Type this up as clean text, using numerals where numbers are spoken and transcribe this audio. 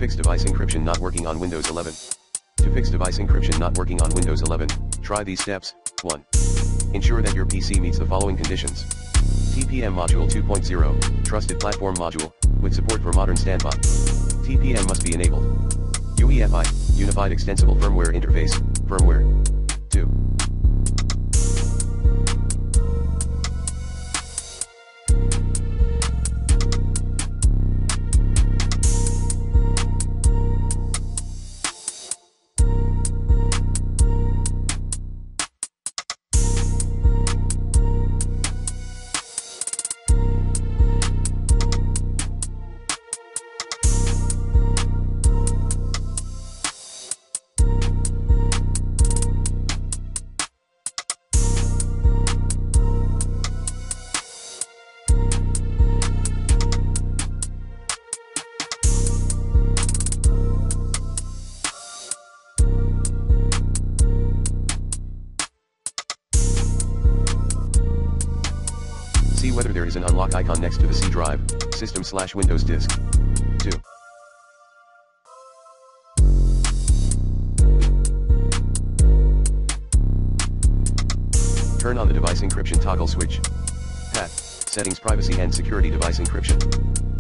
fix device encryption not working on Windows 11. To fix device encryption not working on Windows 11, try these steps. 1. Ensure that your PC meets the following conditions. TPM Module 2.0, Trusted Platform Module, with support for modern standby. TPM must be enabled. UEFI, Unified Extensible Firmware Interface, Firmware. 2. See whether there is an unlock icon next to the C drive, System/Windows disk. 2. Turn on the device encryption toggle switch. Path, Settings, Privacy and Security, Device Encryption.